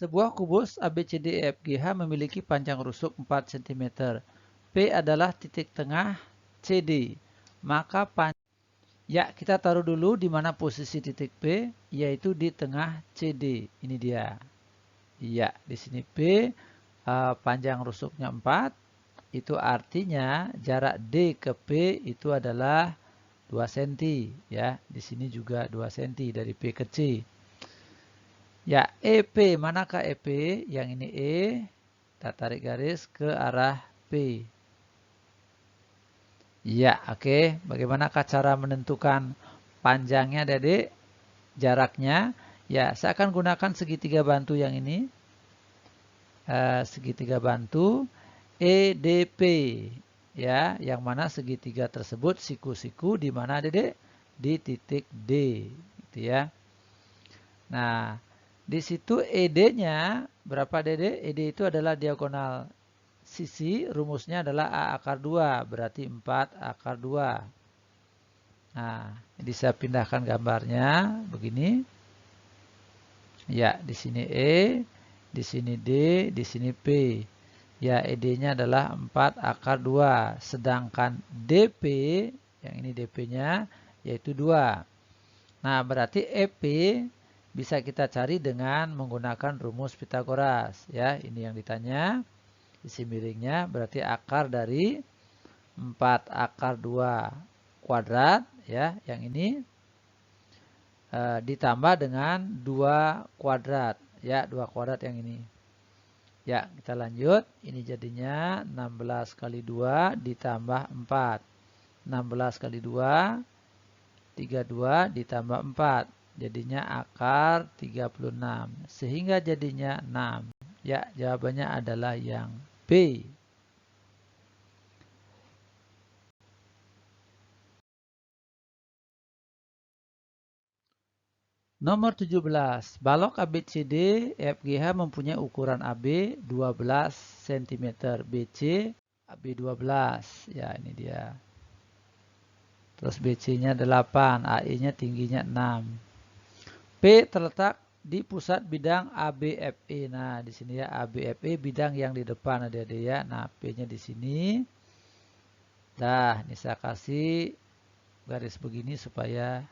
Sebuah kubus ABCDEFGH memiliki panjang rusuk 4 cm. P adalah titik tengah CD. Maka ya, kita taruh dulu di mana posisi titik P, yaitu di tengah CD. Ini dia. Ya, di sini P panjang rusuknya 4. Itu artinya jarak D ke P itu adalah 2 cm. Ya, di sini juga 2 cm dari P ke C. Ya, EP, manakah EP? Yang ini E, kita tarik garis ke arah P. Ya, oke. Bagaimanakah cara menentukan panjangnya, Dedek? Jaraknya? Ya, saya akan gunakan segitiga bantu yang ini. Segitiga bantu EDP. Ya, yang mana segitiga tersebut siku-siku di mana, Dedek? Di titik D, gitu ya. Nah, di situ ED-nya berapa, Dede? ED itu adalah diagonal sisi, rumusnya adalah A akar 2, berarti 4 akar 2. Nah, jadi saya pindahkan gambarnya begini. Ya, di sini E, di sini D, di sini P. Ya, ED-nya adalah 4 akar 2, sedangkan DP, yang ini DP-nya yaitu 2. Nah, berarti EP bisa kita cari dengan menggunakan rumus Pitagoras. Ya, ini yang ditanya. Isi miringnya berarti akar dari 4 akar 2 kuadrat. Ya, yang ini ditambah dengan 2 kuadrat. Ya, 2 kuadrat yang ini. Ya, kita lanjut. Ini jadinya 16 kali 2 ditambah 4. 16 kali 2, 32 ditambah 4. Jadinya akar 36. Sehingga jadinya 6. Ya, jawabannya adalah yang B. Nomor 17. Balok ABCD EFGH mempunyai ukuran AB 12 cm. BC AB 12. Ya, ini dia. Terus BC-nya 8. AE-nya tingginya 6. P terletak di pusat bidang ABFE. Nah, di sini ya ABFE bidang yang di depan adik-adik ya. Nah, P-nya di sini. Dah, ini saya kasih garis begini supaya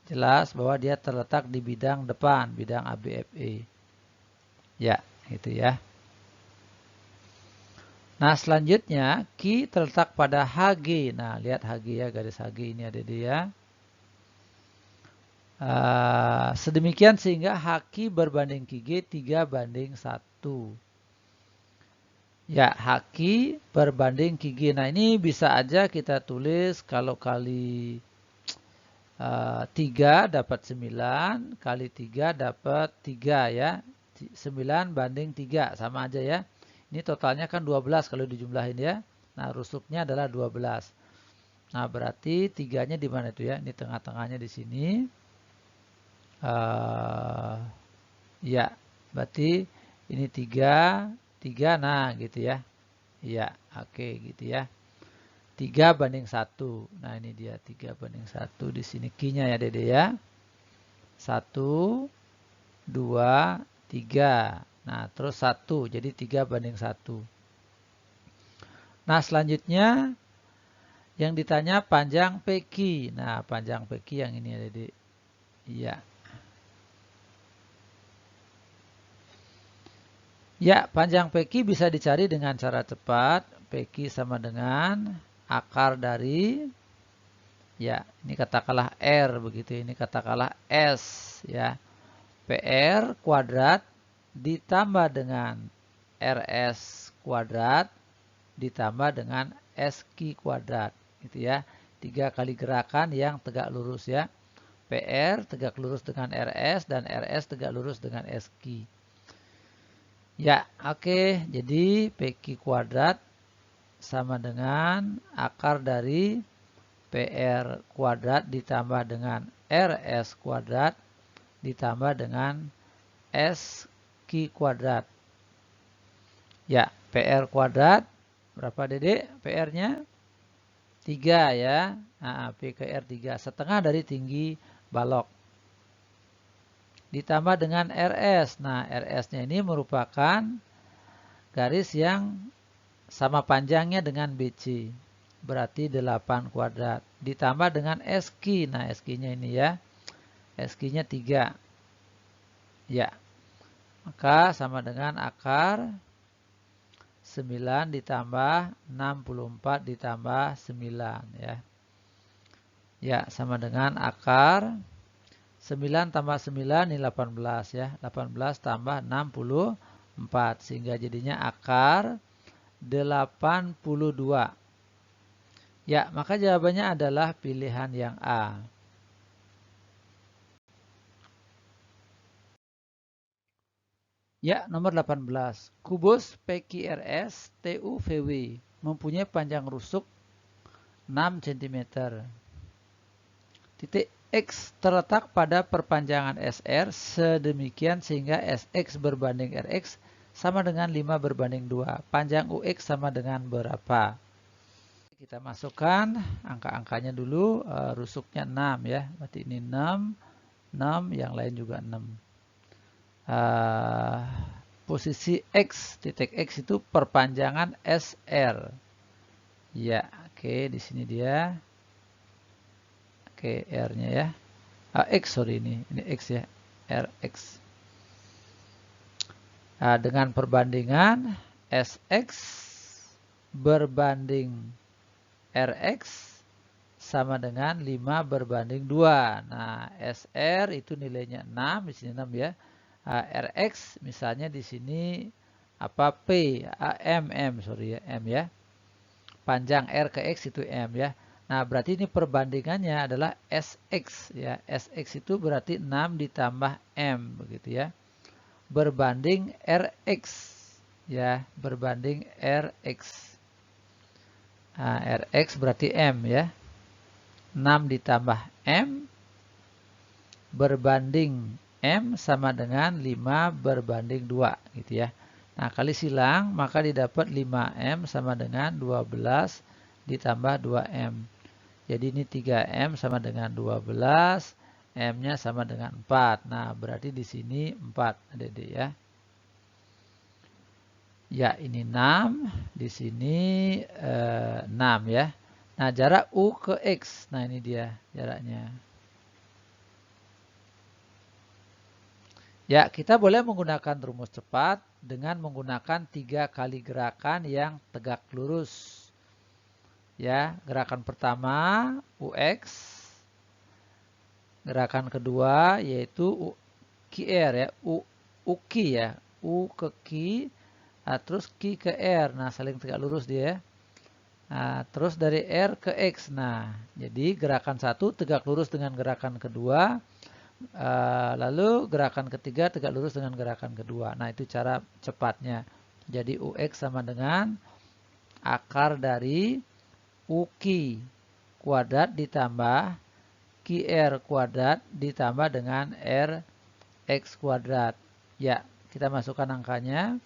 jelas bahwa dia terletak di bidang depan, bidang ABFE. Ya, itu ya. Nah, selanjutnya Q terletak pada HG. Nah, lihat HG ya, garis HG ini adik-adik ya. Sedemikian sehingga HQ berbanding QG 3 banding 1. Ya, HQ berbanding QG. Nah, ini bisa aja kita tulis kalau kali 3 dapat 9, kali 3 dapat 3 ya. 9 banding 3, sama aja ya. Ini totalnya kan 12 kalau dijumlahin ya. Nah, rusuknya adalah 12. Nah, berarti 3-nya di mana itu ya? Ini tengah-tengahnya di sini. Ya, berarti ini 3, 3, nah gitu ya. Ya, oke gitu ya. 3 banding 1. Nah, ini dia 3 banding 1. Di sini Q-nya ya, Dede ya. 1, 2, 3. Nah, terus 1. Jadi 3 banding 1. Nah, selanjutnya yang ditanya panjang PQ. Nah, panjang PQ yang ini ya, Dede. Iya. Ya, panjang PQ bisa dicari dengan cara cepat. PQ sama dengan akar dari, ya, ini katakanlah R begitu. Ini katakanlah S, ya. PR kuadrat ditambah dengan RS kuadrat ditambah dengan SQ kuadrat. Gitu ya. 3 kali gerakan yang tegak lurus ya. PR tegak lurus dengan RS dan RS tegak lurus dengan SQ. Ya, oke. Jadi PQ kuadrat sama dengan akar dari PR kuadrat ditambah dengan RS kuadrat ditambah dengan SQ kuadrat. Ya, PR kuadrat berapa, Dede? PR-nya 3 ya. Nah, PKR 3, setengah dari tinggi balok. ditambah dengan RS. Nah, RS-nya ini merupakan garis yang sama panjangnya dengan BC. Berarti 8 kuadrat. Ditambah dengan SQ. Nah, SQ-nya ini ya. SQ-nya 3. Ya. Maka sama dengan akar 9 ditambah 64 ditambah 9 ya. Ya, sama dengan akar 9 tambah 9 ini 18 ya. 18 tambah 64 sehingga jadinya akar 82. Ya, maka jawabannya adalah pilihan yang A. Ya, nomor 18. Kubus PQRS TUVW mempunyai panjang rusuk 6 cm. Titik X terletak pada perpanjangan SR sedemikian sehingga SX berbanding RX sama dengan 5/2. Panjang UX sama dengan berapa? Kita masukkan angka-angkanya dulu. Rusuknya 6 ya. Berarti ini 6, 6, yang lain juga 6. Posisi X, titik X itu perpanjangan SR. Ya, oke, di sini dia. Oke, R-nya ya. X, sorry ini X ya. RX. Dengan perbandingan SX berbanding RX sama dengan 5/2. Nah, SR itu nilainya 6, di sini 6 ya. RX misalnya di sini apa P, sorry ya, M ya. Panjang R ke X itu M ya. Nah, berarti ini perbandingannya adalah SX ya. SX itu berarti 6 ditambah M begitu ya. Berbanding RX ya, berbanding RX. Nah, RX berarti M ya. 6 ditambah M berbanding M sama dengan 5/2 gitu ya. Nah, kali silang maka didapat 5M sama dengan 12 ditambah 2M. Jadi ini 3M sama dengan 12, M-nya sama dengan 4. Nah, berarti di sini 4 Adik-adik ya. Ya, ini 6, di sini 6 ya. Nah, jarak U ke X. Nah, ini dia jaraknya. Ya, kita boleh menggunakan rumus cepat dengan menggunakan 3 kali gerakan yang tegak lurus. Ya, gerakan pertama UX. Gerakan kedua yaitu QR ya, UK ya. U ke Q, terus Q ke R. Nah, saling tegak lurus dia. Nah, terus dari R ke X. Nah, jadi gerakan satu tegak lurus dengan gerakan kedua. Lalu gerakan ketiga tegak lurus dengan gerakan kedua. Nah, itu cara cepatnya. Jadi UX sama dengan akar dari UK kuadrat ditambah QR kuadrat ditambah dengan RX kuadrat. Ya, kita masukkan angkanya.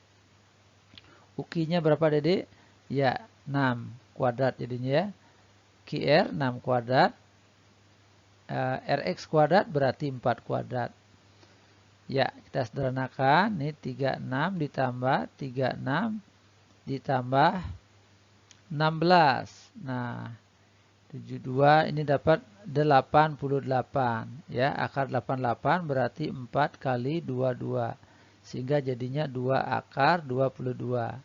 UK-nya berapa, Dede? Ya, 6 kuadrat jadinya ya. QR 6 kuadrat. RX kuadrat berarti 4 kuadrat. Ya, kita sederhanakan. Ini 36 ditambah 36 ditambah 16. Nah, 72 ini dapat 88. Ya, akar 88 berarti 4 kali 22. Sehingga jadinya 2 akar 22.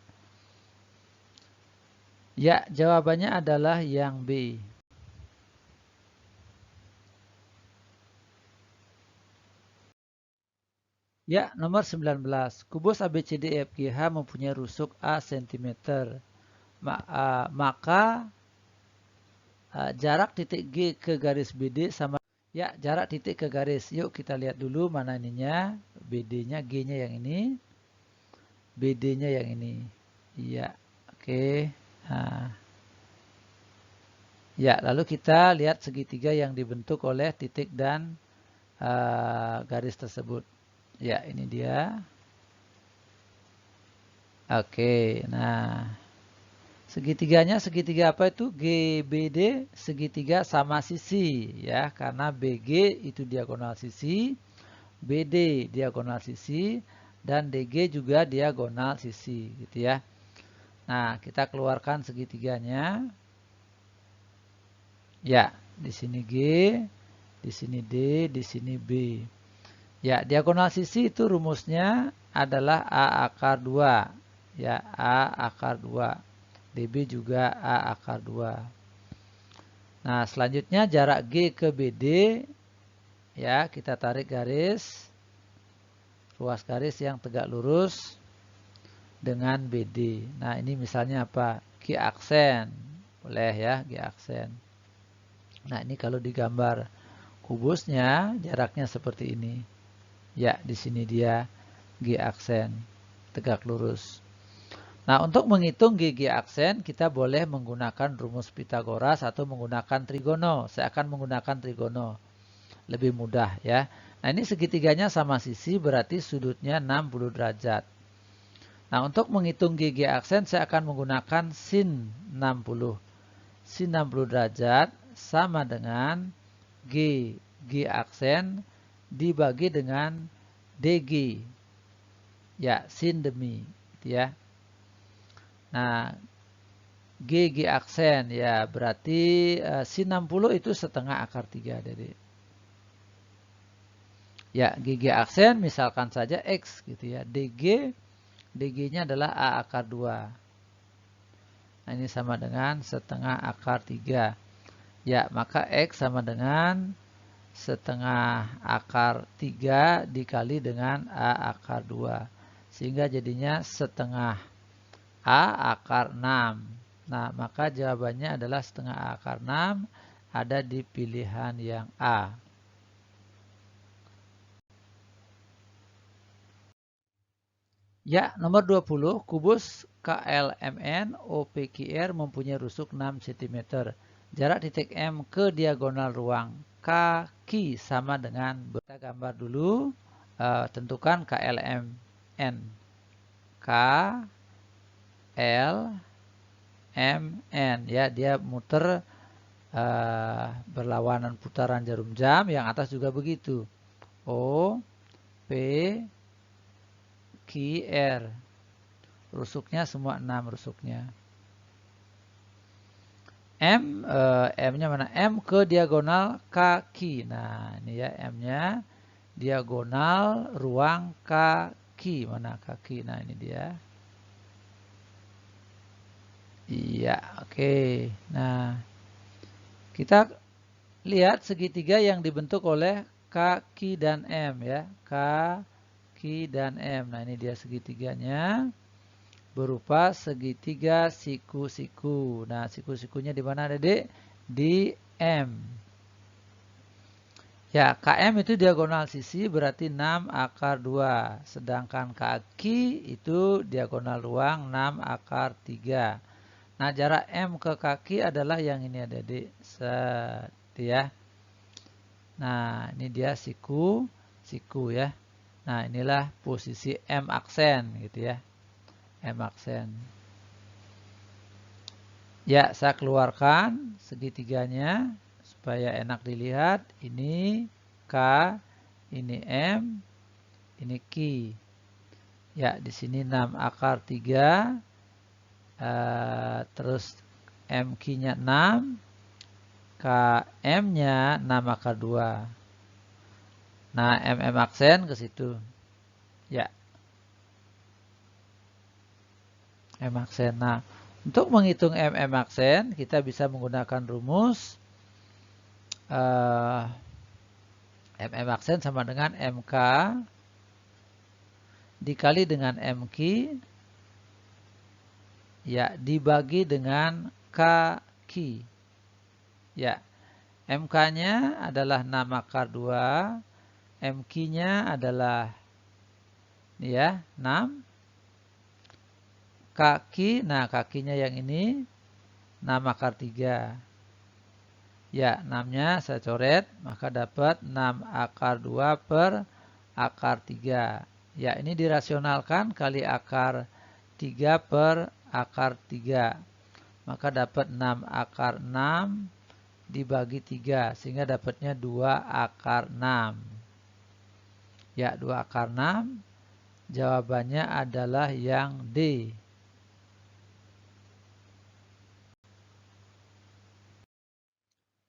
Ya, jawabannya adalah yang B. Ya, nomor 19. Kubus ABCDEFGH mempunyai rusuk A cm. Maka jarak titik G ke garis BD sama. Ya, jarak titik ke garis. Yuk kita lihat dulu mana ininya. BD-nya, G-nya yang ini. BD-nya yang ini. Iya, oke. Nah. Ya, lalu kita lihat segitiga yang dibentuk oleh titik dan garis tersebut. Ya, ini dia. Oke, nah. Segitiganya segitiga apa itu? GBD segitiga sama sisi ya, karena BG itu diagonal sisi, BD diagonal sisi, dan DG juga diagonal sisi, gitu ya. Nah, kita keluarkan segitiganya. Ya, di sini G, di sini D, di sini B. Ya, diagonal sisi itu rumusnya adalah A akar 2. Ya, A akar 2. DB juga A akar 2. Nah, selanjutnya jarak G ke BD. Ya, kita tarik garis. Ruas garis yang tegak lurus dengan BD. Nah, ini misalnya apa? G aksen. Boleh ya, G aksen. Nah, ini kalau digambar kubusnya jaraknya seperti ini. Ya, di sini dia G aksen, tegak lurus. Nah, untuk menghitung GG aksen, kita boleh menggunakan rumus Pitagoras atau menggunakan trigono. Saya akan menggunakan trigono. Lebih mudah ya. Nah, ini segitiganya sama sisi, berarti sudutnya 60 derajat. Nah, untuk menghitung GG aksen, saya akan menggunakan sin 60. Sin 60 derajat sama dengan G aksen dibagi dengan DG. Ya, sin demi. Gitu ya. Nah, G aksen ya berarti sin 60 itu setengah akar 3. Jadi ya, G aksen misalkan saja X gitu ya. DG-nya adalah A akar 2. Nah, ini sama dengan setengah akar 3. Ya, maka X sama dengan setengah akar 3 dikali dengan A akar 2. Sehingga jadinya setengah A akar 6. Nah, maka jawabannya adalah setengah A akar 6 ada di pilihan yang A. Ya, nomor 20, kubus KLMN OPQR mempunyai rusuk 6 cm. Jarak titik M ke diagonal ruang KQ sama dengan, kita gambar dulu, tentukan KLMN. KLMN ya, dia muter berlawanan putaran jarum jam, yang atas juga begitu. O P Q R. Rusuknya semua 6 rusuknya. M-nya mana? M ke diagonal kaki. Nah, ini ya M-nya diagonal ruang kaki. Mana kaki? Nah, ini dia. Iya, oke. Nah, kita lihat segitiga yang dibentuk oleh kaki dan M ya. Kaki dan M. Nah, ini dia segitiganya. Berupa segitiga siku-siku. Nah, siku-sikunya di mana, Dek? Di M. Ya, KM itu diagonal sisi berarti 6 akar 2. Sedangkan kaki itu diagonal ruang 6 akar 3. Nah, jarak M ke kaki adalah yang ini, Dek. Set ya. Nah, ini dia siku ya. Nah, inilah posisi M aksen gitu ya. M aksen. Ya, saya keluarkan segitiganya supaya enak dilihat. Ini K, ini M, ini Q. Ya, di sini 6 akar 3. Terus MQ-nya 6. KM-nya 6 akar 2. Nah, MM aksen ke situ. Ya. M aksen. Nah, untuk menghitung MM aksen, kita bisa menggunakan rumus MM aksen sama dengan MK dikali dengan MQ ya dibagi dengan KQ. Ya, MK-nya adalah 6 akar 2, MQ-nya adalah ya 6. Kaki, nah kakinya yang ini 6 akar 3. Ya, 6-nya saya coret, maka dapat 6 akar 2 per akar 3. Ya, ini dirasionalkan kali akar 3 per akar 3. Maka dapat 6 akar 6 dibagi 3. Sehingga dapatnya 2 akar 6. Ya, 2 akar 6. Jawabannya adalah yang D.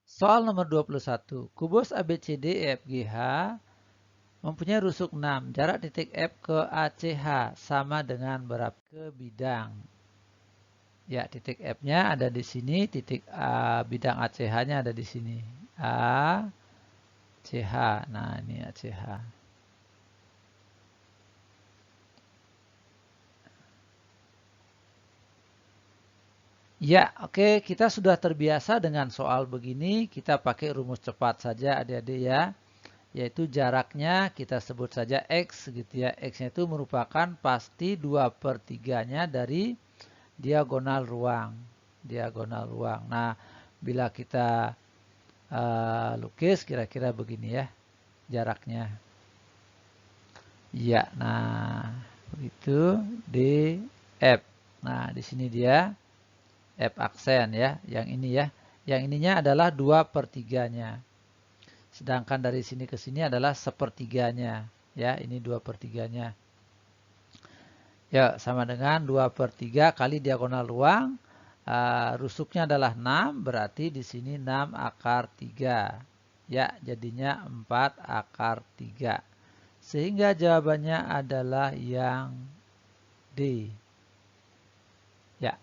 Soal nomor 21. Kubus ABCD-EFGH mempunyai rusuk 6. Jarak titik F ke ACH sama dengan berapa? Ke bidang. Ya, titik F-nya ada di sini, titik bidang ACH-nya ada di sini. ACH. Nah, ini ACH. Ya, oke, kita sudah terbiasa dengan soal begini. Kita pakai rumus cepat saja adik-adik ya. Yaitu jaraknya kita sebut saja X gitu ya. X-nya itu merupakan pasti 2/3-nya dari diagonal ruang. Diagonal ruang. Nah, bila kita lukis kira-kira begini ya jaraknya. Ya, nah begitu DF. Nah, di sini dia F aksen ya, yang ini ya. Yang ininya adalah 2/3-nya. Sedangkan dari sini ke sini adalah 1/3-nya. Ya, ini 2/3-nya. Ya, sama dengan 2/3 kali diagonal ruang. Rusuknya adalah 6, berarti di sini 6 akar 3. Ya, jadinya 4 akar 3. Sehingga jawabannya adalah yang D. Ya.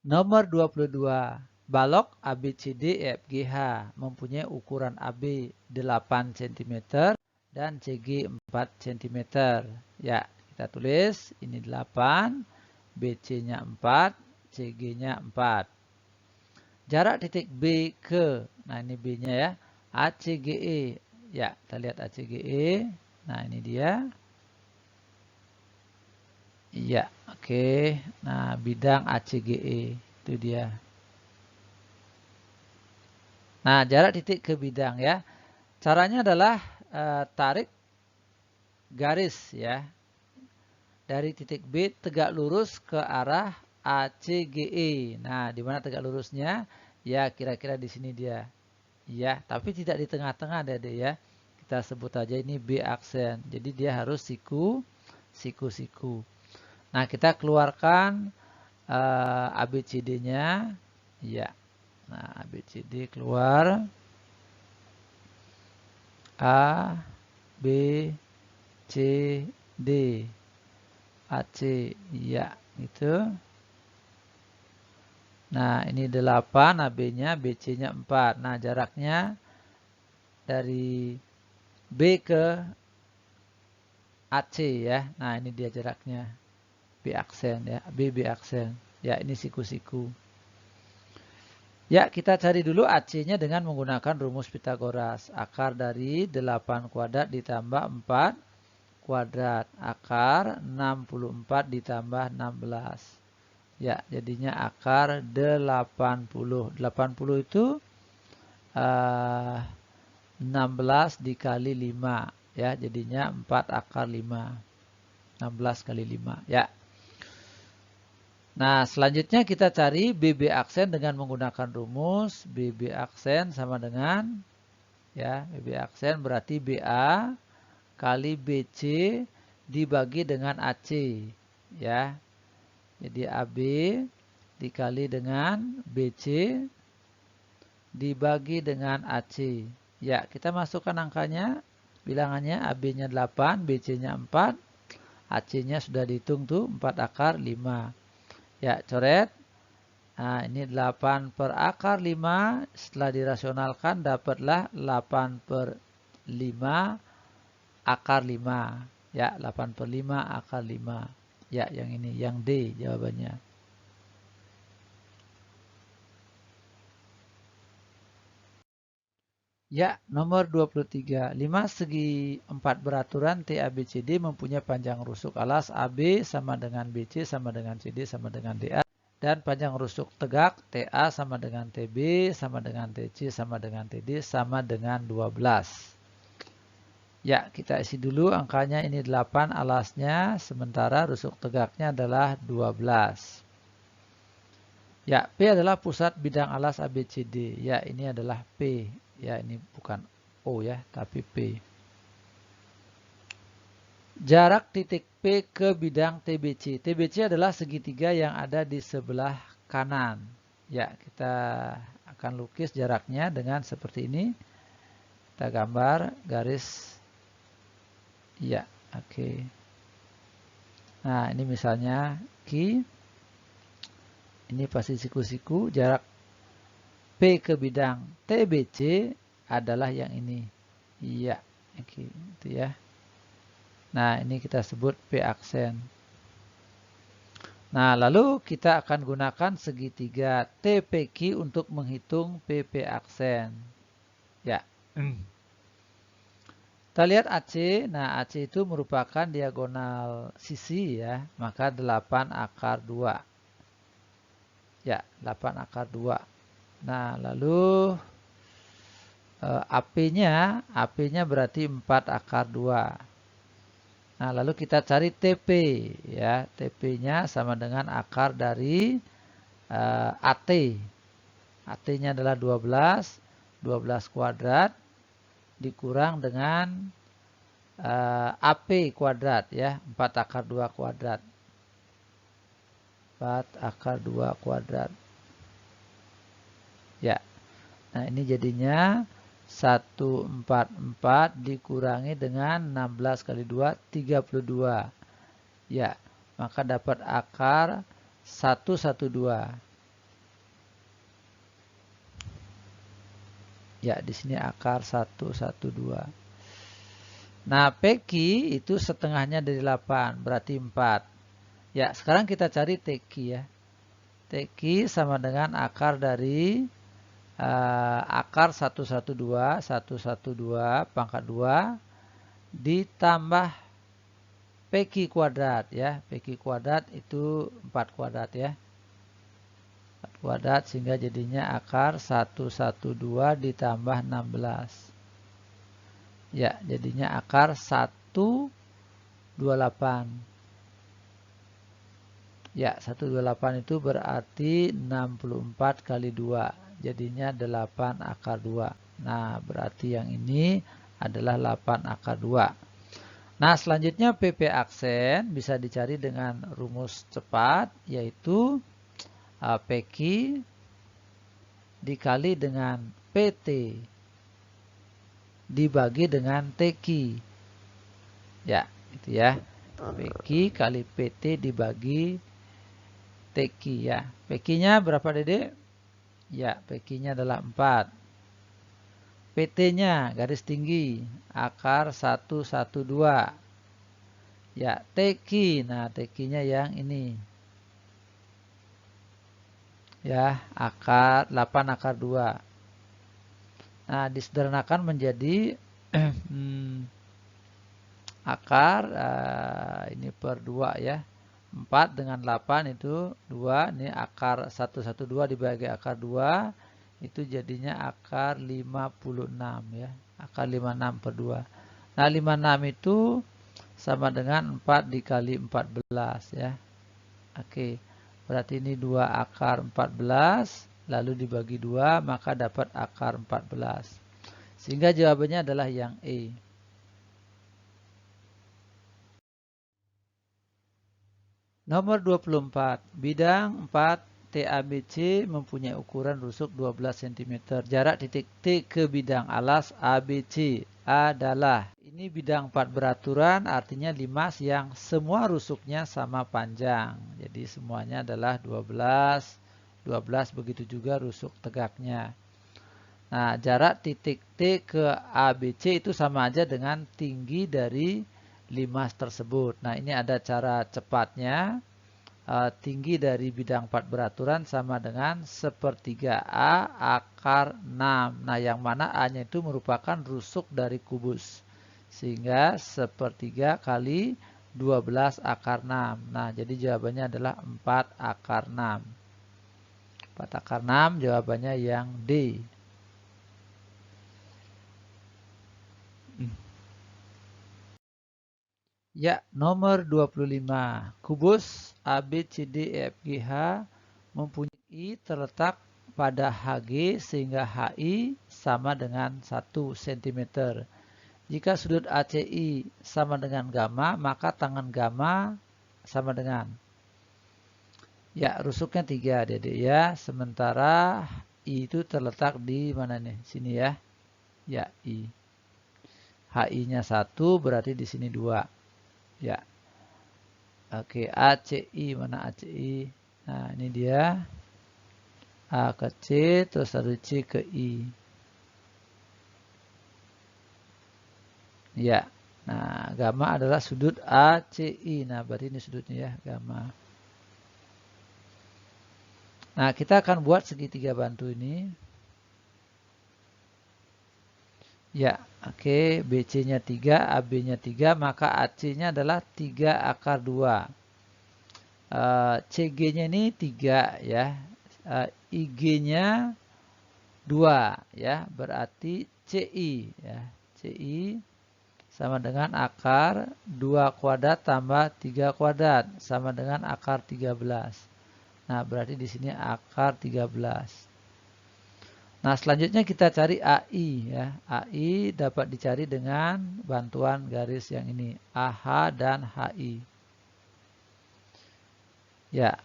Nomor 22. Balok ABCD-EFGH mempunyai ukuran AB 8 cm dan CG 4 cm. Ya, kita tulis ini 8, BC-nya 4, CG-nya 4. Jarak titik B ke, nah ini B-nya ya, ACGE. Ya, kita lihat ACGE. Nah, ini dia. Iya, oke. Nah, bidang ACGE itu dia. Nah, jarak titik ke bidang ya. Caranya adalah tarik garis ya. Dari titik B tegak lurus ke arah ACGE. Nah, di mana tegak lurusnya? Ya, kira-kira di sini dia. Ya, tapi tidak di tengah-tengah deh ya. Kita sebut aja ini B aksen. Jadi dia harus siku. Nah, kita keluarkan ABCD-nya. Ya. Nah, ABCD keluar. A, B, C, D. AC. Ya, itu. Nah, ini 8, AB-nya, BC-nya 4. Nah, jaraknya dari B ke AC ya. Nah, ini dia jaraknya. B aksen ya. B aksen. Ya, ini siku-siku. Ya, kita cari dulu AC-nya dengan menggunakan rumus Pitagoras. Akar dari 8 kuadrat ditambah 4 kuadrat. Akar 64 ditambah 16. Ya, jadinya akar 80. 80 itu 16 dikali 5. Ya, jadinya 4 akar 5. 16 kali 5. Ya. Nah, selanjutnya kita cari BB aksen dengan menggunakan rumus. BB aksen sama dengan, ya, BB aksen berarti BA kali BC dibagi dengan AC. Ya, jadi AB dikali dengan BC dibagi dengan AC. Ya, kita masukkan angkanya, bilangannya AB-nya 8, BC-nya 4, AC-nya sudah dihitung tuh 4 akar 5. Ya, coret. Nah, ini 8 per akar 5. Setelah dirasionalkan, dapatlah 8/5 akar 5. Ya, 8/5 akar 5. Ya, yang ini, yang D jawabannya. Ya, nomor 23. 5 segi 4 beraturan TABCD mempunyai panjang rusuk alas AB sama dengan BC sama dengan CD sama dengan DA. Dan panjang rusuk tegak TA sama dengan TB sama dengan TC sama dengan TD sama dengan 12. Ya, kita isi dulu angkanya ini 8 alasnya, sementara rusuk tegaknya adalah 12. Ya, P adalah pusat bidang alas ABCD. Ya, ini adalah P. Ya, ini bukan O ya, tapi P. Jarak titik P ke bidang TBC. TBC adalah segitiga yang ada di sebelah kanan. Ya, kita akan lukis jaraknya dengan seperti ini. Kita gambar garis. Ya, oke. Nah, ini misalnya Q. Ini pasti siku-siku. Jarak P ke bidang TBC adalah yang ini. Iya, oke, itu ya. Nah, ini kita sebut P aksen. Nah, lalu kita akan gunakan segitiga TPQ untuk menghitung PP aksen. Ya. Kita lihat AC. Nah, AC itu merupakan diagonal sisi ya. Maka 8 akar 2. Ya, 8 akar 2. Nah, lalu AP-nya berarti 4 akar 2. Nah, lalu kita cari TP ya. TP-nya sama dengan akar dari AT. AT-nya adalah 12. 12 kuadrat dikurang dengan AP kuadrat ya. 4 akar 2 kuadrat. 4 akar 2 kuadrat. Ya. Nah, ini jadinya 144 dikurangi dengan 16 kali 2, 32. Ya, maka dapat akar 112. Ya, di sini akar 112. Nah, PQ itu setengahnya dari 8, berarti 4. Ya, sekarang kita cari TQ ya. TQ sama dengan akar dari akar 112 pangkat 2 ditambah PQ kuadrat ya. PQ kuadrat itu 4 kuadrat ya. 4 kuadrat sehingga jadinya akar 112 ditambah 16. Ya, jadinya akar 128. Ya, 128 itu berarti 64 kali 2. Jadinya 8 akar 2. Nah, berarti yang ini adalah 8 akar 2. Nah, selanjutnya PP aksen bisa dicari dengan rumus cepat, yaitu PQ dikali dengan PT dibagi dengan TQ. Ya, itu ya. PQ kali PT dibagi TQ ya. PQ-nya berapa Dede? Ya, PQ-nya adalah 4. PT-nya garis tinggi akar 112. Ya, TQ. Nah, TQ-nya yang ini. Ya, akar 8 akar 2. Nah, disederhanakan menjadi akar ini per 2 ya. 4 dengan 8 itu 2. Ini akar 112 dibagi akar 2. Itu jadinya akar 56 ya. Akar 56 per 2. Nah, 56 itu sama dengan 4 dikali 14 ya. Oke. Berarti ini 2 akar 14. Lalu dibagi 2 maka dapat akar 14. Sehingga jawabannya adalah yang E. Nomor 24. Bidang 4 TABC mempunyai ukuran rusuk 12 cm. Jarak titik T ke bidang alas ABC adalah. Ini bidang 4 beraturan artinya limas yang semua rusuknya sama panjang. Jadi semuanya adalah 12. 12 begitu juga rusuk tegaknya. Nah, jarak titik T ke ABC itu sama aja dengan tinggi dari limas tersebut. Nah, ini ada cara cepatnya. Tinggi dari bidang 4 beraturan sama dengan 1/3 A akar 6. Nah, yang mana A-nya itu merupakan rusuk dari kubus. Sehingga 1/3 kali 12 akar 6. Nah, jadi jawabannya adalah 4 akar 6. 4 akar 6 jawabannya yang D. Ya, nomor 25. Kubus ABCDEFGH mempunyai terletak pada HG sehingga HI sama dengan 1 cm. Jika sudut ACI sama dengan gamma, maka tangen gamma sama dengan, ya, rusuknya 3 Dedek ya. Sementara I itu terletak di mana nih? Sini ya. Ya, I. HI-nya 1 berarti di sini 2. Ya. Oke, ACI mana ACI? Nah, ini dia. A ke C, terus dari C ke I. Ya. Nah, gamma adalah sudut ACI. Nah, berarti ini sudutnya ya, gamma. Nah, kita akan buat segitiga bantu ini. Ya, oke. BC-nya 3, AB-nya 3, maka AC-nya adalah 3 akar 2. CG-nya ini 3 ya. IG-nya 2 ya. Berarti CI ya. CI sama dengan akar 2 kuadrat tambah 3 kuadrat sama dengan akar 13. Nah, berarti di sini akar 13. Nah, selanjutnya kita cari AI ya. AI dapat dicari dengan bantuan garis yang ini, AH dan HI. Ya.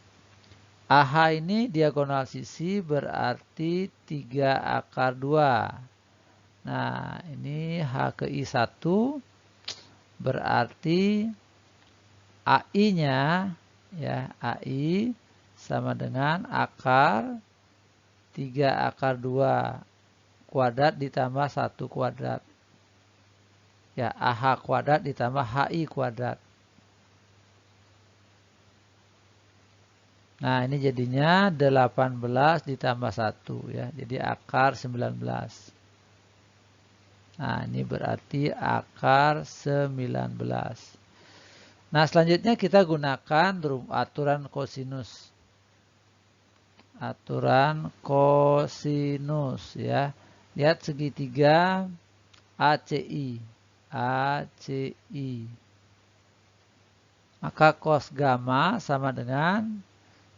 AH ini diagonal sisi berarti 3 akar 2. Nah, ini H ke I 1 berarti AI-nya ya, AI sama dengan akar 3 akar 2 kuadrat ditambah 1 kuadrat. Ya, AH kuadrat ditambah HI kuadrat. Nah, ini jadinya 18 ditambah 1 ya. Jadi akar 19. Nah, ini berarti akar 19. Nah, selanjutnya kita gunakan aturan kosinus. Aturan kosinus ya. Lihat segitiga ACI. ACI. Maka cos gamma sama dengan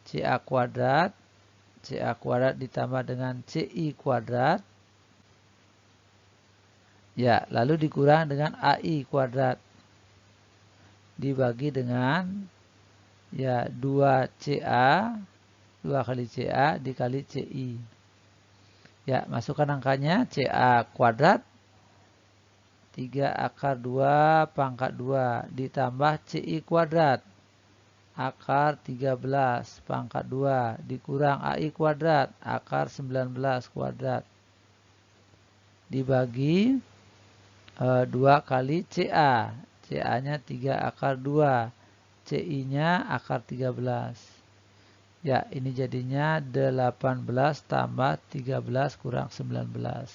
CA kuadrat. CA kuadrat ditambah dengan CI kuadrat. Ya, lalu dikurang dengan AI kuadrat. Dibagi dengan ya 2CA. 2 kali CA dikali CI. Ya, masukkan angkanya. CA kuadrat 3 akar 2 pangkat 2 ditambah CI kuadrat akar 13 pangkat 2 dikurang AI kuadrat akar 19 kuadrat dibagi 2 kali CA. CA-nya 3 akar 2. CI-nya akar 13. Ya, ini jadinya 18 tambah 13 kurang 19.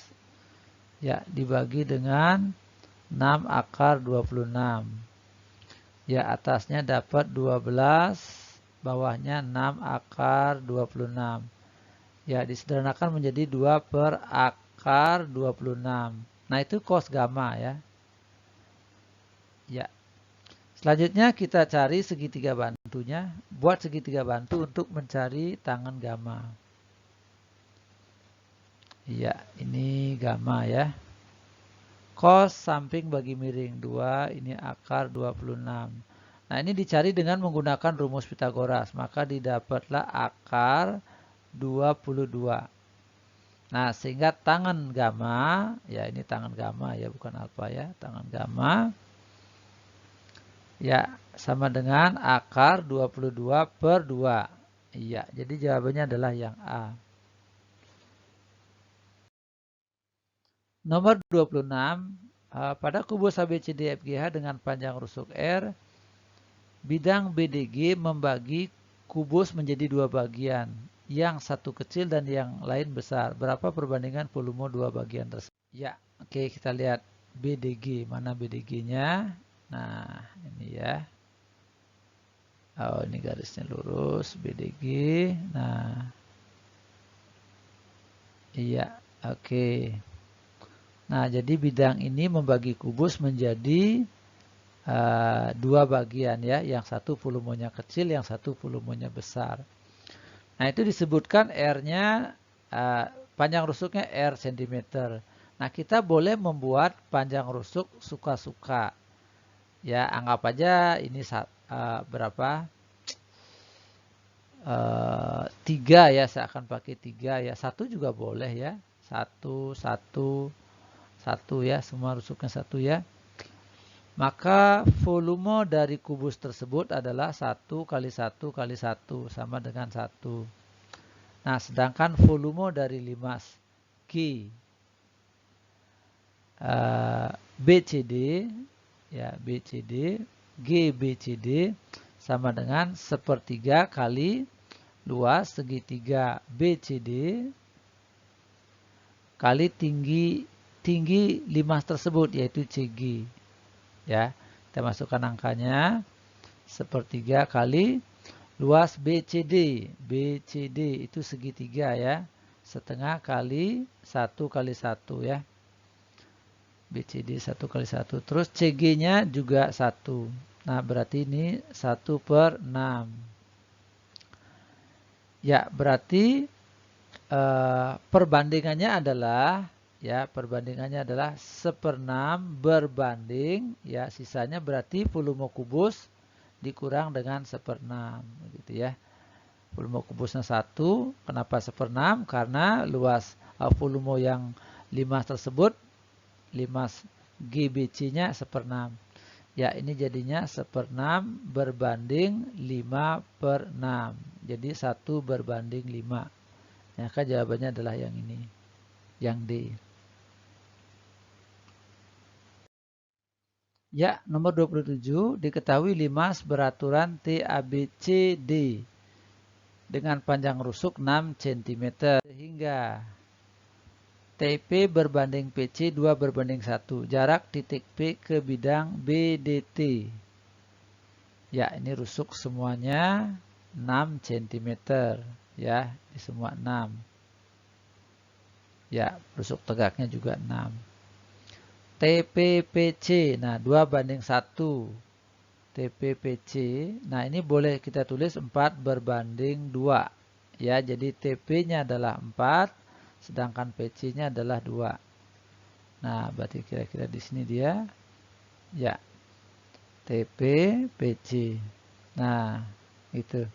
Ya, dibagi dengan 6 akar 26. Ya, atasnya dapat 12, bawahnya 6 akar 26. Ya, disederhanakan menjadi 2 per akar 26. Nah, itu cos gamma ya. Ya. Selanjutnya kita cari segitiga bantunya. Buat segitiga bantu untuk mencari tangen gamma. Ya, ini gamma ya. Cos samping bagi miring 2, ini akar 26. Nah, ini dicari dengan menggunakan rumus Pitagoras. Maka didapatlah akar 22. Nah, sehingga tangen gamma, ya ini tangen gamma ya, bukan alfa ya, tangen gamma. Ya, sama dengan akar 22 per 2. Iya, jadi jawabannya adalah yang A. Nomor 26, pada kubus ABCDFGH dengan panjang rusuk R, bidang BDG membagi kubus menjadi 2 bagian, yang satu kecil dan yang lain besar. Berapa perbandingan volume 2 bagian tersebut? Ya, oke, kita lihat BDG. Mana BDG-nya? Nah, ini ya. Oh, ini garisnya lurus, BDG. Nah, iya, oke. Nah, jadi bidang ini membagi kubus menjadi 2 bagian ya, yang satu volumenya kecil, yang satu volumenya besar. Nah, itu disebutkan R-nya panjang rusuknya R cm. Nah, kita boleh membuat panjang rusuk suka-suka. Ya, anggap aja ini berapa? 3 ya, saya akan pakai 3 ya. 1 juga boleh ya. 1, 1, 1 ya, semua rusuknya 1 ya. Maka volume dari kubus tersebut adalah 1 kali 1 kali 1 sama dengan 1. Nah, sedangkan volume dari limas G BCD ya, BCD G BCD sama dengan 1/3 kali luas segitiga BCD kali tinggi limas tersebut, yaitu CG. Ya, kita masukkan angkanya 1/3 kali luas BCD. BCD itu segitiga ya. 1/2 kali 1 kali 1 ya. BCD 1 kali 1. Terus CG-nya juga 1. Nah, berarti ini 1/6. Ya, berarti perbandingannya adalah 1/6 berbanding ya, sisanya berarti volume kubus dikurang dengan 1/6 gitu ya. Volume kubusnya 1, kenapa 1/6? Karena luas volume yang limas tersebut, limas GBC-nya 1/6. Ya, ini jadinya 1/6 berbanding 5/6. Jadi 1 berbanding 5. Maka jawabannya adalah yang ini, yang D. Ya, nomor 27, diketahui limas beraturan TABCD dengan panjang rusuk 6 cm. Sehingga TP berbanding PC 2 berbanding 1. Jarak titik P ke bidang BDT. Ya, ini rusuk semuanya 6 cm. Ya, ini semua 6. Ya, rusuk tegaknya juga 6. TPPC, nah 2 banding 1. TPPC, nah ini boleh kita tulis 4 berbanding 2. Ya, jadi TP-nya adalah 4, sedangkan PC-nya adalah 2. Nah, berarti kira-kira di sini dia. Ya, TPPC. Nah, itu.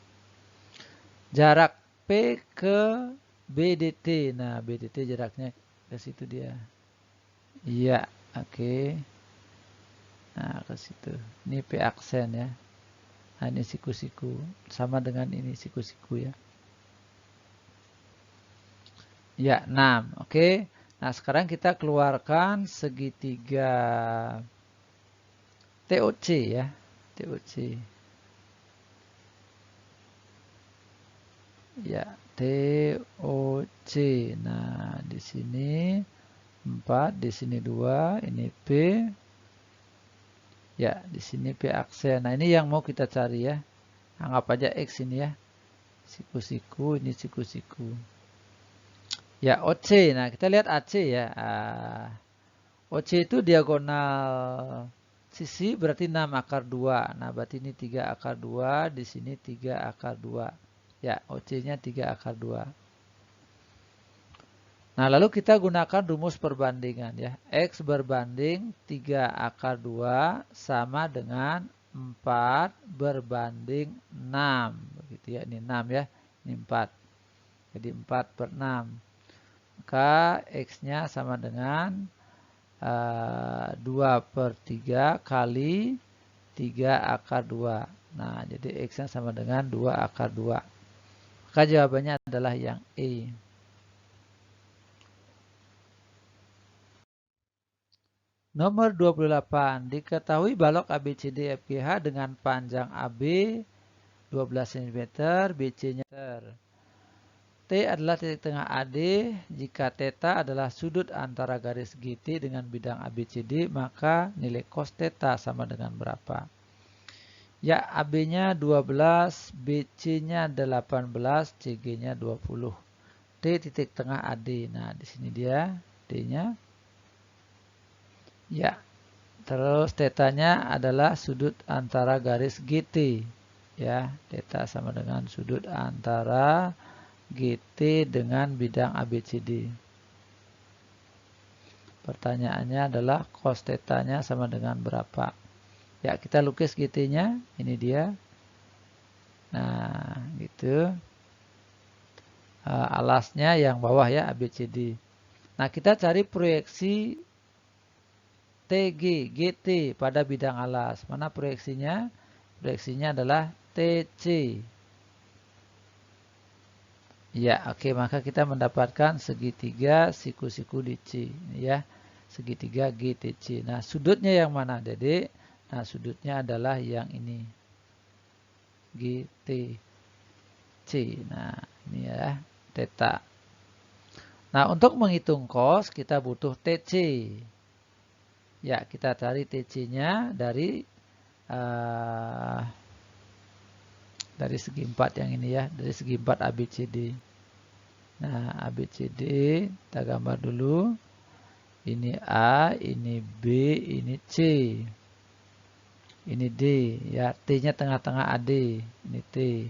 Jarak P ke BDT. Nah, BDT jaraknya ke situ dia. Iya. Oke. Nah, ke situ. Ini P aksen ya. Nah, ini siku-siku. Sama dengan ini siku-siku ya. Ya, 6. Oke. Nah, sekarang kita keluarkan segitiga TOC ya. TOC. Ya, TOC. Nah, di sini 4, di sini 2, ini P. Ya, di sini P aksen. Nah, ini yang mau kita cari ya. Anggap aja X ini ya. Siku-siku, ini siku-siku. Ya, OC. Nah, kita lihat AC ya. OC itu diagonal sisi berarti 6 akar 2. Nah, berarti ini 3 akar 2. Di sini 3 akar 2. Ya, OC-nya 3 akar 2. Nah, lalu kita gunakan rumus perbandingan ya. X berbanding 3 akar 2 sama dengan 4 berbanding 6. Begitu ya, ini 6 ya. Ini 4. Jadi 4/6. Maka X-nya sama dengan 2/3 kali 3 akar 2. Nah, jadi X-nya sama dengan 2 akar 2. Maka jawabannya adalah yang E. Nomor 28. Diketahui balok ABCD FGH dengan panjang AB 12 cm, BC-nya T adalah titik tengah AD. Jika θ adalah sudut antara garis GT dengan bidang ABCD, maka nilai cos θ sama dengan berapa? Ya, AB-nya 12, BC-nya 18, CG-nya 20. T titik tengah AD. Nah, di sini dia D-nya. Ya, terus θ-nya adalah sudut antara garis GT. Ya, θ sama dengan sudut antara GT dengan bidang ABCD. Pertanyaannya adalah cos theta-nya sama dengan berapa? Ya, kita lukis GT-nya. Ini dia. Nah, gitu. Alasnya yang bawah ya, ABCD. Nah, kita cari proyeksi TG, GT pada bidang alas. Mana proyeksinya? Proyeksinya adalah TC. Ya, oke, maka kita mendapatkan segitiga siku-siku di C, ya. Segitiga GTC. Nah, sudutnya yang mana, Dede? Nah, sudutnya adalah yang ini. GTC. Nah, ini ya, theta. Nah, untuk menghitung cos, kita butuh TC. Ya, kita cari TC-nya dari segi 4 yang ini ya, dari segi 4 ABCD. Nah, ABCD kita gambar dulu. Ini A, ini B, ini C. Ini D, ya, T-nya tengah-tengah AD. Ini T.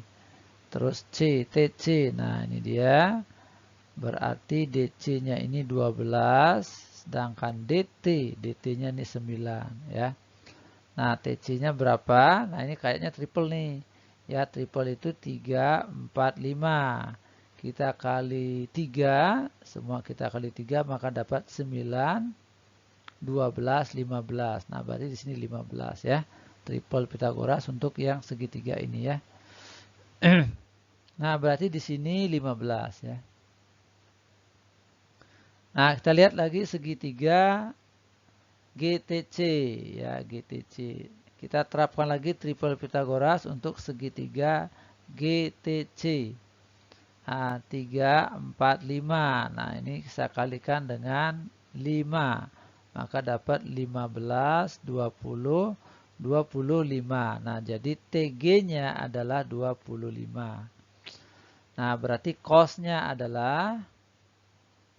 Terus C, TC. Nah, ini dia. Berarti DC-nya ini 12, sedangkan DT-nya ini 9, ya. Nah, TC-nya berapa? Nah, ini kayaknya triple nih. Ya, triple itu 3, 4, 5. Kita kali 3, semua kita kali 3, maka dapat 9, 12, 15. Nah, berarti di sini 15 ya. Triple Pitagoras untuk yang segitiga ini ya. Nah, berarti di sini 15 ya. Nah, kita lihat lagi segitiga GTC ya, GTC. Kita terapkan lagi triple Pitagoras untuk segitiga GTC. Nah, 3, 4, 5. Nah, ini saya kalikan dengan 5. Maka dapat 15, 20, 25. Nah, jadi TG-nya adalah 25. Nah, berarti cos-nya adalah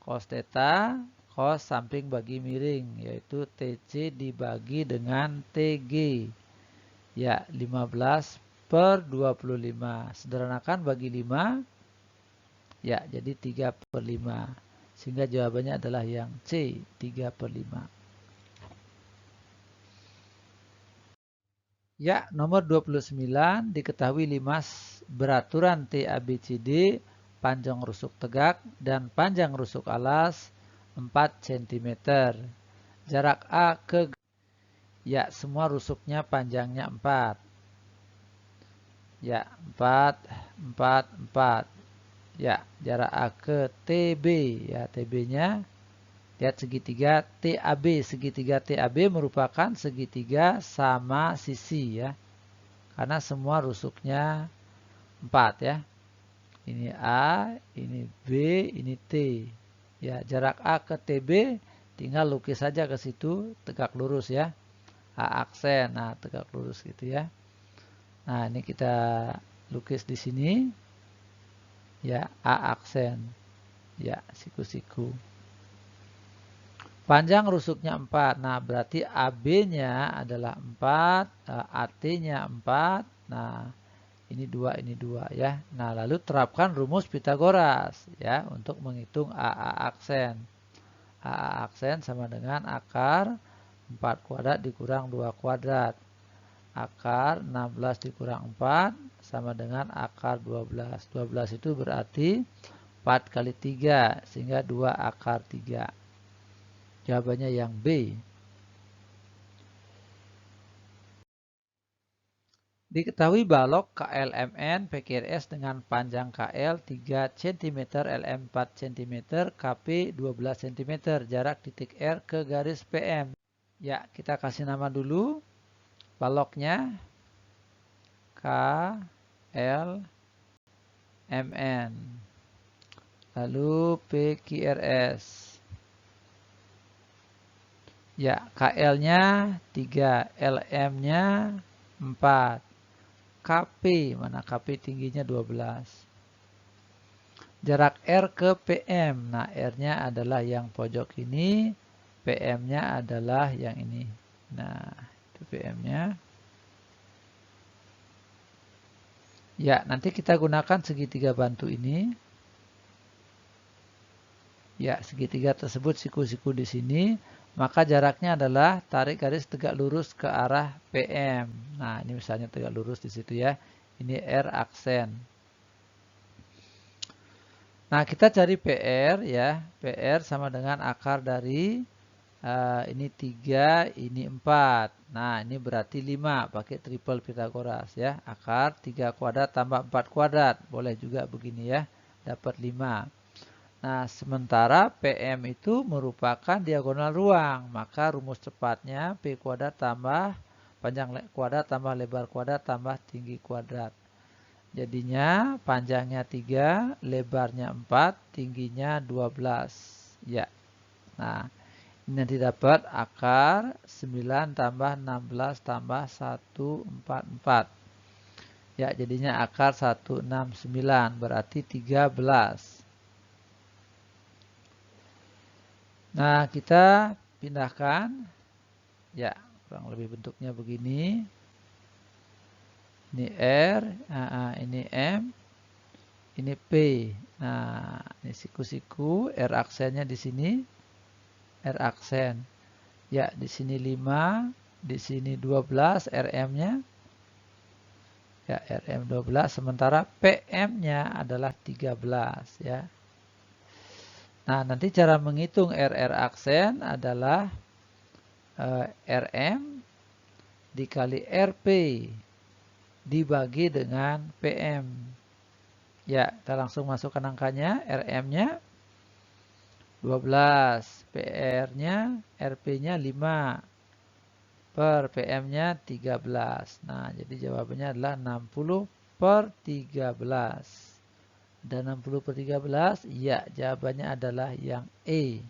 cos theta, cos samping bagi miring, yaitu TC dibagi dengan TG. Ya, 15 per 25. Sederhanakan bagi 5. Ya, jadi 3 per 5. Sehingga jawabannya adalah yang C, 3 per 5. Ya, nomor 29, diketahui limas beraturan TABCD, panjang rusuk tegak dan panjang rusuk alas 4 cm. Jarak A ke, ya, semua rusuknya panjangnya 4. Ya, 4, 4, 4. Ya, jarak A ke TB, ya, TB-nya. Lihat segitiga TAB. Segitiga TAB merupakan segitiga sama sisi ya. Karena semua rusuknya 4 ya. Ini A, ini B, ini T. Ya, jarak A ke TB tinggal lukis saja ke situ, tegak lurus ya. A aksen, nah tegak lurus gitu ya. Nah, ini kita lukis di sini. Ya, A aksen. Ya, siku-siku. Panjang rusuknya 4. Nah, berarti AB-nya adalah 4, AT-nya 4. Nah, ini 2, ini 2 ya. Nah, lalu terapkan rumus Pitagoras ya untuk menghitung AA aksen. AA aksen sama dengan akar 4 kuadrat dikurang 2 kuadrat. Akar 16 dikurang 4 sama dengan akar 12. 12 itu berarti 4 kali 3 sehingga 2 akar 3. Jawabannya yang B. Diketahui balok KLMN PQRS dengan panjang KL 3 cm, LM 4 cm, KP 12 cm, jarak titik R ke garis PM. Ya, kita kasih nama dulu baloknya KLMN. Lalu PQRS. Ya, KL-nya 3, LM-nya 4. KP, mana KP tingginya 12. Jarak R ke PM. Nah, R-nya adalah yang pojok ini, PM-nya adalah yang ini. Nah, itu PM-nya. Ya, nanti kita gunakan segitiga bantu ini. Ya, segitiga tersebut siku-siku di sini, maka jaraknya adalah tarik garis tegak lurus ke arah PM. Nah, ini misalnya tegak lurus di situ ya. Ini R aksen. Nah, kita cari PR ya. PR sama dengan akar dari ini 3, ini 4. Nah, ini berarti 5 pakai triple Pythagoras ya. Akar 3 kuadrat tambah 4 kuadrat. Boleh juga begini ya. Dapat 5. Nah, sementara PM itu merupakan diagonal ruang. Maka rumus cepatnya P kuadrat tambah panjang kuadrat tambah lebar kuadrat tambah tinggi kuadrat. Jadinya panjangnya 3, lebarnya 4, tingginya 12. Ya. Nah, ini nanti dapat akar 9 tambah 16 tambah 144. Ya, jadinya akar 169 berarti 13. Nah, kita pindahkan. Ya, kurang lebih bentuknya begini. Ini R, ini M, ini P. Nah, ini siku-siku, R aksennya di sini, R aksen. Ya, di sini 5, di sini 12 RM-nya. Ya, RM 12, sementara PM-nya adalah 13 ya. Nah, nanti cara menghitung RR aksen adalah RM dikali RP dibagi dengan PM. Ya, kita langsung masukkan angkanya. RM-nya 12, PR-nya, RP-nya 5, per PM-nya 13. Nah, jadi jawabannya adalah 60 per 13. Dan 60 per 13, ya jawabannya adalah yang E.